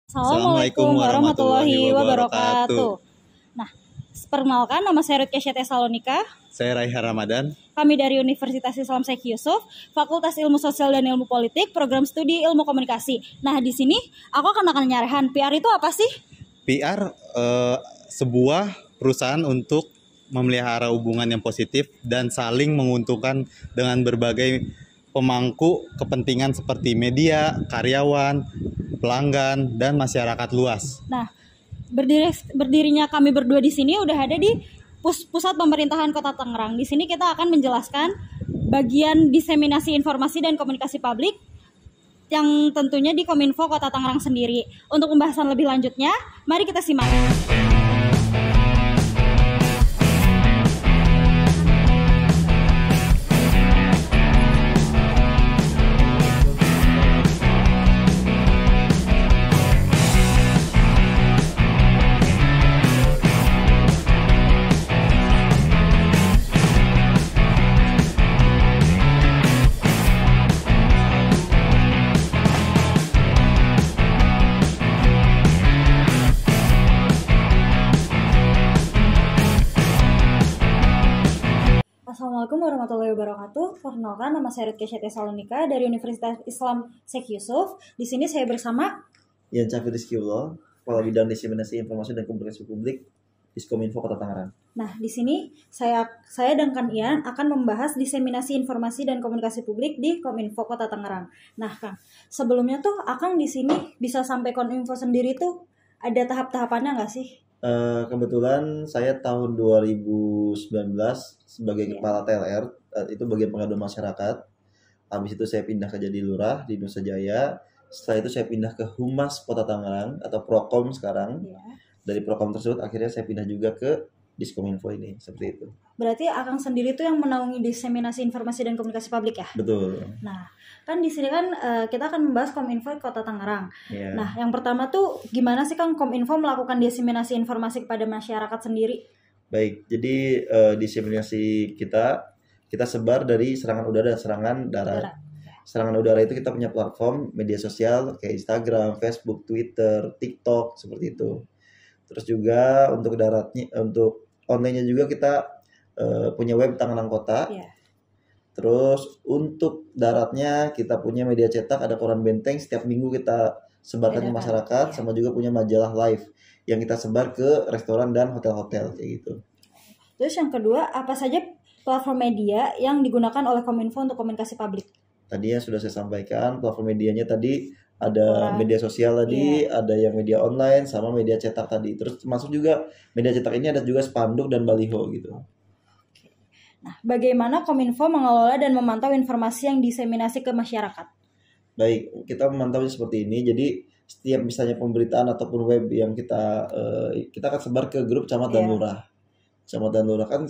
Assalamualaikum warahmatullahi wabarakatuh. Nah, perkenalkan nama saya Ruth Kesia Tesalonika. Saya Raihan Ramadan. Kami dari Universitas Islam Syekh Yusuf, Fakultas Ilmu Sosial dan Ilmu Politik, Program Studi Ilmu Komunikasi. Nah, di sini aku akan nyarahan, PR itu apa sih? PR sebuah perusahaan untuk memelihara hubungan yang positif dan saling menguntungkan dengan berbagai pemangku kepentingan seperti media, karyawan, pelanggan, dan masyarakat luas. Nah, berdirinya kami berdua di sini udah ada di Pusat Pemerintahan Kota Tangerang. Di sini kita akan menjelaskan bagian diseminasi informasi dan komunikasi publik yang tentunya di Kominfo Kota Tangerang sendiri. Untuk pembahasan lebih lanjutnya, mari kita simak. Assalamualaikum warahmatullahi wabarakatuh. Perkenalkan, nama saya Ruth Kesia Tesalonika dari Universitas Islam Syekh Yusuf. Di sini saya bersama Yan Cafir Rizkyullah, Kepala Bidang Diseminasi Informasi dan Komunikasi Publik Diskominfo Kota Tangerang. Nah, di sini saya dan Kang Ian akan membahas diseminasi informasi dan komunikasi publik di Kominfo Kota Tangerang. Nah, Kang, sebelumnya tuh Akang di sini bisa sampai Kominfo sendiri tuh ada tahap-tahapannya nggak sih? Kebetulan saya tahun 2019 sebagai kepala TLR, itu bagian pengaduan masyarakat. Habis itu saya pindah ke jadi lurah di Nusa Jaya. Setelah itu saya pindah ke Humas Kota Tangerang atau Prokom sekarang. Dari Prokom tersebut akhirnya saya pindah juga ke Diskominfo ini, seperti itu. Berarti Akang sendiri tuh yang menaungi diseminasi informasi dan komunikasi publik ya? Betul. Nah, kan di sini kan kita akan membahas Kominfo Kota Tangerang. Yeah. Nah, yang pertama tuh gimana sih Kang Kominfo melakukan diseminasi informasi kepada masyarakat sendiri? Baik, jadi diseminasi kita sebar dari serangan udara dan serangan darat. Serangan udara itu kita punya platform media sosial kayak Instagram, Facebook, Twitter, TikTok, seperti itu. Terus juga untuk daratnya, untuk online-nya juga kita punya web Tangerang Kota. Yeah. Terus untuk daratnya kita punya media cetak, ada koran Benteng, setiap minggu kita sebarkan ke masyarakat, sama juga punya majalah live yang kita sebar ke restoran dan hotel-hotel kayak gitu. Terus yang kedua, apa saja platform media yang digunakan oleh Kominfo untuk komunikasi publik? Tadi yang sudah saya sampaikan, platform medianya tadi ada media sosial tadi, ada yang media online sama media cetak tadi. Terus termasuk juga media cetak ini ada juga spanduk dan baliho gitu. Nah, bagaimana Kominfo mengelola dan memantau informasi yang diseminasi ke masyarakat? Baik, kita memantau seperti ini. Jadi setiap misalnya pemberitaan ataupun web yang kita akan sebar ke grup camat dan lurah. Camat dan lurah kan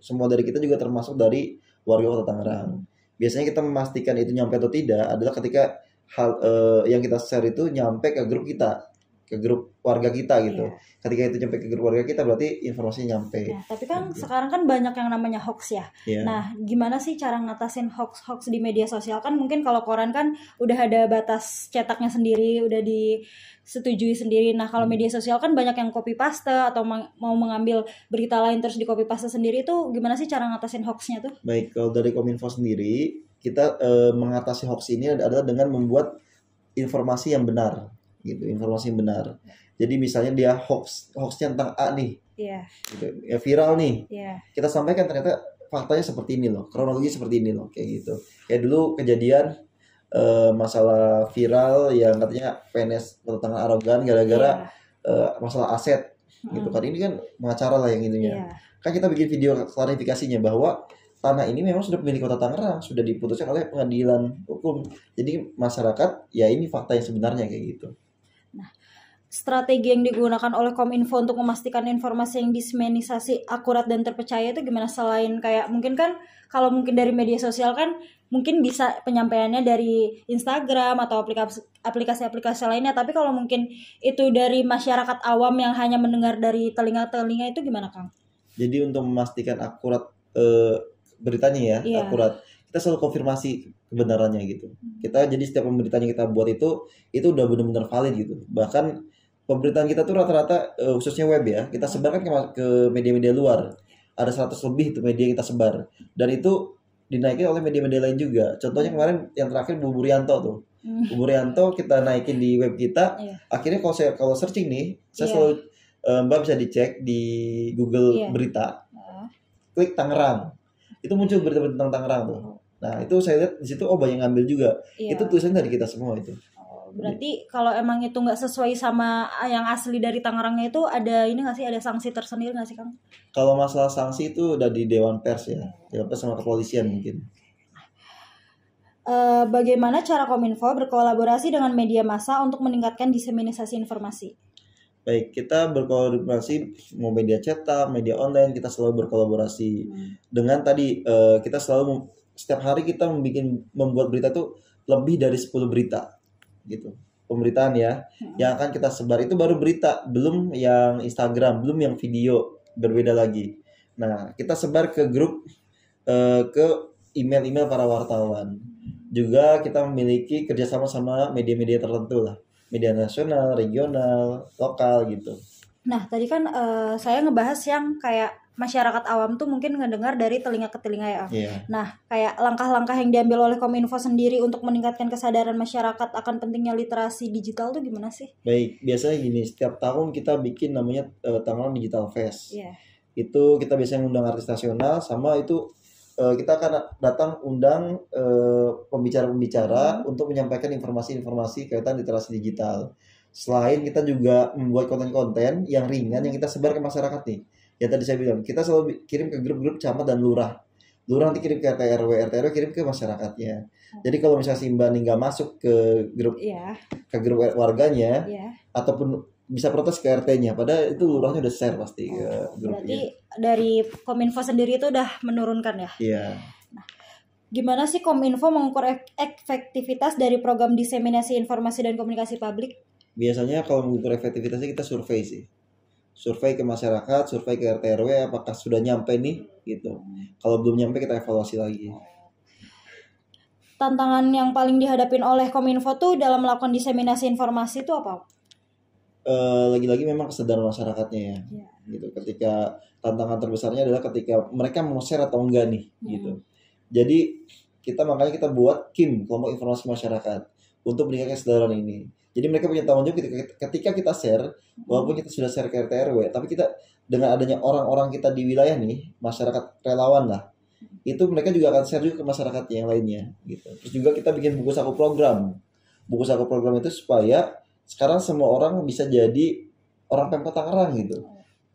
semua dari kita juga termasuk dari warga Kota Tangerang. Biasanya kita memastikan itu nyampe atau tidak adalah ketika hal yang kita share itu nyampe ke grup kita, ke grup warga kita gitu. Ketika itu nyampe ke grup warga kita berarti informasinya nyampe. Tapi kan sekarang kan banyak yang namanya hoax ya. Nah, gimana sih cara ngatasin hoax di media sosial? Kan mungkin kalau koran kan udah ada batas cetaknya sendiri, udah disetujui sendiri. Nah, kalau media sosial kan banyak yang copy paste atau mau mengambil berita lain terus di copy paste sendiri, itu gimana sih cara ngatasin hoaxnya tuh? Baik, kalau dari Kominfo sendiri kita mengatasi hoax ini adalah dengan membuat informasi yang benar gitu, informasi yang benar. Jadi misalnya dia hoaxnya tentang A nih, gitu, ya viral nih, kita sampaikan ternyata faktanya seperti ini loh, kronologi seperti ini loh, kayak gitu. Kayak dulu kejadian masalah viral yang katanya PNS Kota Tangerang arogan gara-gara masalah aset, gitu kan. Ini kan pengacara lah yang ininya. Kan kita bikin video klarifikasinya bahwa tanah ini memang sudah milik Kota Tangerang, sudah diputuskan oleh pengadilan hukum. Jadi masyarakat, ya ini fakta yang sebenarnya kayak gitu. Nah, strategi yang digunakan oleh Kominfo untuk memastikan informasi yang diseminasi akurat dan terpercaya itu gimana? Selain kayak mungkin kan kalau mungkin dari media sosial kan mungkin bisa penyampaiannya dari Instagram atau aplikasi-aplikasi lainnya, tapi kalau mungkin itu dari masyarakat awam yang hanya mendengar dari telinga-telinga itu gimana, Kang? Jadi untuk memastikan akurat beritanya ya, akurat, kita selalu konfirmasi kebenarannya gitu. Kita jadi setiap pemberitaan yang kita buat itu udah benar-benar valid gitu. Bahkan pemberitaan kita tuh rata-rata khususnya web ya, kita sebarkan ke media-media luar. Ada 100 lebih itu media yang kita sebar. Dan itu dinaikin oleh media-media lain juga. Contohnya kemarin yang terakhir Bu Rianto tuh. Bu Rianto kita naikin di web kita. Akhirnya kalau searching nih, saya selalu Mbak bisa dicek di Google Berita. Klik Tangerang. Itu muncul berita-berita tentang Tangerang tuh. Nah, itu saya lihat di situ banyak ngambil juga. Itu tulisan dari kita semua itu. Berarti kalau emang itu nggak sesuai sama yang asli dari Tangerangnya itu ada ini nggak sih, ada sanksi tersendiri nggak sih Kang? Kalau masalah sanksi itu udah di Dewan Pers ya, Dewan Pers sama kepolisian mungkin. Bagaimana cara Kominfo berkolaborasi dengan media massa untuk meningkatkan diseminasi informasi? Baik, kita berkolaborasi mau media cetak, media online, kita selalu berkolaborasi dengan tadi kita selalu setiap hari kita membuat berita tuh lebih dari 10 berita gitu. Pemberitaan ya yang akan kita sebar itu baru berita, belum yang Instagram, belum yang video, berbeda lagi. Nah, kita sebar ke grup ke email-email para wartawan. Juga kita memiliki kerjasama sama media-media tertentu lah, media nasional, regional, lokal gitu. Nah, tadi kan saya ngebahas yang kayak masyarakat awam tuh mungkin ngedengar dari telinga ke telinga ya. Nah, kayak langkah-langkah yang diambil oleh Kominfo sendiri untuk meningkatkan kesadaran masyarakat akan pentingnya literasi digital tuh gimana sih? Baik, biasanya gini, setiap tahun kita bikin namanya Tangerang Digital Fest. Itu kita biasanya undang artis nasional, sama itu kita akan datang undang pembicara-pembicara untuk menyampaikan informasi-informasi kaitan literasi digital. Selain kita juga membuat konten-konten yang ringan yang kita sebar ke masyarakat nih. Ya tadi saya bilang, kita selalu kirim ke grup-grup camat dan lurah. Lurah nanti kirim ke RT RW kirim ke masyarakatnya. Jadi kalau misalnya si Mbak nih nggak masuk ke grup warganya, ataupun bisa protes ke RT-nya, padahal itu lurahnya udah share pasti ke grupnya. Berarti dari Kominfo sendiri itu udah menurunkan ya? Iya. Nah, gimana sih Kominfo mengukur efektivitas dari program diseminasi informasi dan komunikasi publik? Biasanya kalau mengukur efektivitasnya kita survei sih. Survei ke masyarakat, survei ke RT RW apakah sudah nyampe nih gitu. Kalau belum nyampe kita evaluasi lagi. Tantangan yang paling dihadapin oleh Kominfo tuh dalam melakukan diseminasi informasi itu apa? Lagi-lagi memang kesadaran masyarakatnya ya. Gitu. Ketika tantangan terbesarnya adalah ketika mereka mau share atau enggak nih gitu. Jadi makanya kita buat KIM, kelompok informasi masyarakat, untuk meningkatkan kesadaran ini. Jadi mereka punya tanggung jawab ketika kita share, walaupun kita sudah share ke RT RW, tapi kita dengan adanya orang-orang kita di wilayah nih, masyarakat relawan lah, itu mereka juga akan share juga ke masyarakat yang lainnya gitu. Terus juga kita bikin buku saku program. Buku saku program itu supaya sekarang semua orang bisa jadi orang Pemkot Tangerang gitu.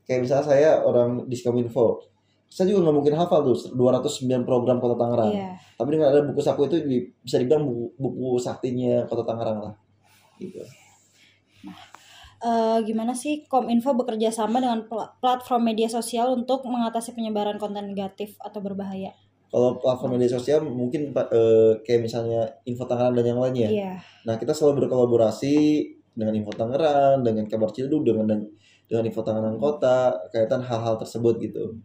Kayak misalnya saya orang Diskominfo, saya juga nggak mungkin hafal tuh 209 program Kota Tangerang. Tapi dengan ada buku saku itu bisa dibilang buku saktinya Kota Tangerang lah. Gitu. Nah, gimana sih Kominfo bekerja sama dengan platform media sosial untuk mengatasi penyebaran konten negatif atau berbahaya? Kalau platform media sosial mungkin kayak misalnya Info Tangerang dan yang lainnya. Nah, kita selalu berkolaborasi dengan Info Tangerang, dengan Kabar Ciledug, dengan Info Tangerang Kota, kaitan hal-hal tersebut gitu.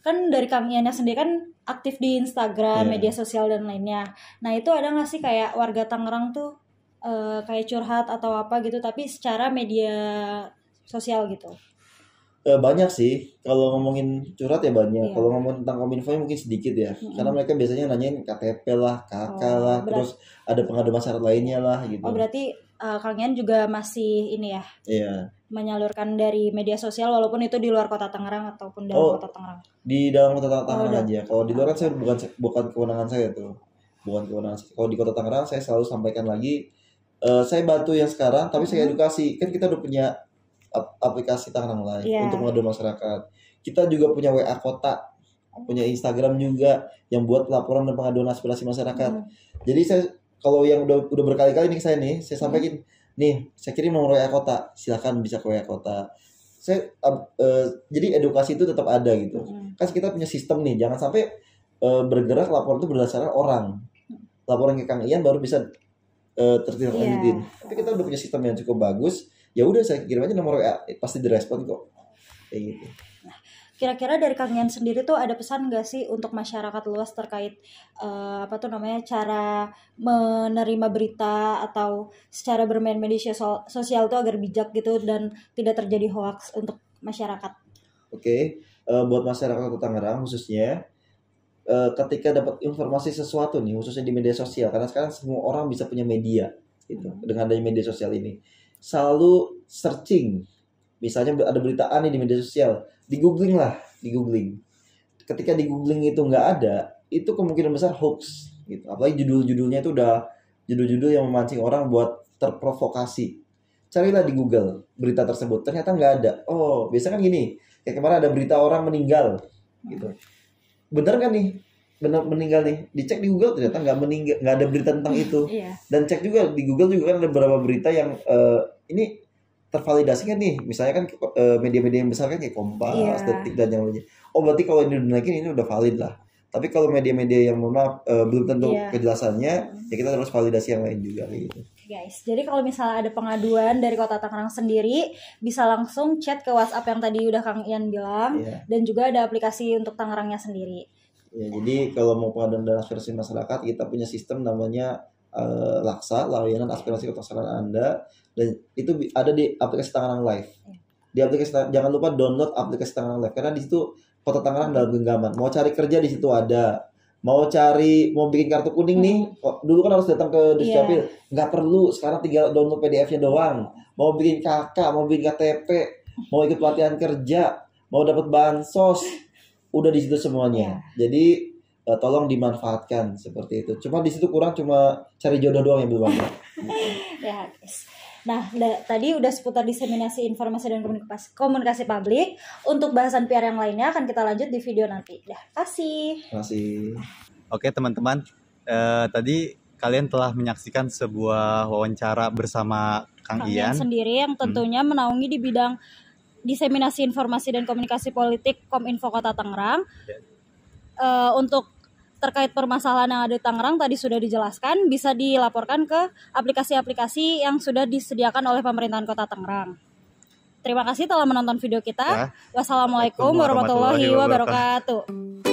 Kan dari Kang Yana sendiri kan aktif di Instagram, media sosial dan lainnya. Nah, itu ada nggak sih kayak warga Tangerang tuh kayak curhat atau apa gitu, tapi secara media sosial gitu? Banyak sih. Kalau ngomongin curhat ya banyak. Kalau ngomongin tentang Kominfo mungkin sedikit ya. Karena mereka biasanya nanyain KTP lah, KK lah, terus ada pengaduan masyarakat lainnya lah gitu. Berarti Kang Yan juga masih ini ya? Menyalurkan dari media sosial walaupun itu di luar Kota Tangerang ataupun dalam Kota Tangerang? Di dalam Kota Tangerang aja. Kalau di luar kan saya bukan kewenangan saya tuh. Bukan kewenangan saya. Kalau di Kota Tangerang saya selalu sampaikan lagi, saya bantu yang sekarang, tapi saya edukasi. Kan kita udah punya aplikasi Tangerang Live untuk mengadu masyarakat. Kita juga punya WA Kota, punya Instagram juga yang buat pelaporan dan pengaduan aspirasi masyarakat. Jadi saya kalau yang udah berkali-kali nih saya sampaikan, nih saya kirim nomor WA Kota, silakan bisa ke WA Kota. Saya jadi edukasi itu tetap ada gitu. Kan kita punya sistem nih, jangan sampai bergerak laporan itu berdasarkan orang. Laporan ke Kang Ian baru bisa tertindaklanjutin. Tapi kita udah punya sistem yang cukup bagus. Ya udah saya kirim aja nomor WA, pasti direspon kok. Kayak gitu. Nah, Kira-kira dari Kang Ian sendiri tuh ada pesan nggak sih untuk masyarakat luas terkait cara menerima berita atau secara bermain media sosial tuh agar bijak gitu dan tidak terjadi hoax untuk masyarakat? Oke, buat masyarakat Kota Tangerang khususnya, ketika dapat informasi sesuatu nih, khususnya di media sosial, karena sekarang semua orang bisa punya media, gitu, dengan adanya media sosial ini, selalu searching. Misalnya ada berita A nih di media sosial, di googling. Ketika di googling itu nggak ada, itu kemungkinan besar hoax, gitu. Apalagi judul-judulnya itu udah judul-judul yang memancing orang buat terprovokasi. Carilah di Google berita tersebut, ternyata nggak ada. Oh, biasanya kan gini, kayak kemarin ada berita orang meninggal, gitu. Bener kan nih, bener meninggal nih, dicek di Google ternyata nggak ada berita tentang itu. Dan cek juga di Google juga kan ada beberapa berita yang ini tervalidasi kan nih, misalnya kan media-media yang besar kan kayak Kompas, Detik dan yang lainnya. Oh berarti kalau ini udah naikin ini udah valid lah. Tapi kalau media-media yang belum tentu kejelasannya, ya kita harus validasi yang lain juga gitu. Guys, jadi kalau misalnya ada pengaduan dari Kota Tangerang sendiri, bisa langsung chat ke WhatsApp yang tadi udah Kang Ian bilang, dan juga ada aplikasi untuk Tangerangnya sendiri. Ya, jadi kalau mau pengaduan dan aspirasi masyarakat, kita punya sistem namanya Laksa, layanan aspirasi ketaksaran Anda, dan itu ada di aplikasi Tangerang Live. Di aplikasi jangan lupa download aplikasi Tangerang Live karena di situ Kota Tangerang dalam genggaman. Mau cari kerja di situ ada. Mau bikin kartu kuning nih, dulu kan harus datang ke Dukcapil, nggak perlu, sekarang tinggal download PDF-nya doang. Mau bikin KK, mau bikin KTP, mau ikut pelatihan kerja, mau dapat bansos, udah di situ semuanya. Jadi tolong dimanfaatkan seperti itu. Cuma di situ kurang cuma cari jodoh doang yang belum ada. Ya, guys. Nah, tadi udah seputar diseminasi informasi dan komunikasi publik. Untuk bahasan PR yang lainnya akan kita lanjut di video nanti. Terima kasih. Oke teman-teman, tadi kalian telah menyaksikan sebuah wawancara bersama Kang Ian sendiri yang tentunya menaungi di bidang diseminasi informasi dan komunikasi politik Kominfo Kota Tangerang. Untuk terkait permasalahan yang ada di Tangerang tadi sudah dijelaskan, bisa dilaporkan ke aplikasi-aplikasi yang sudah disediakan oleh pemerintahan Kota Tangerang. Terima kasih telah menonton video kita. Wassalamualaikum warahmatullahi wabarakatuh.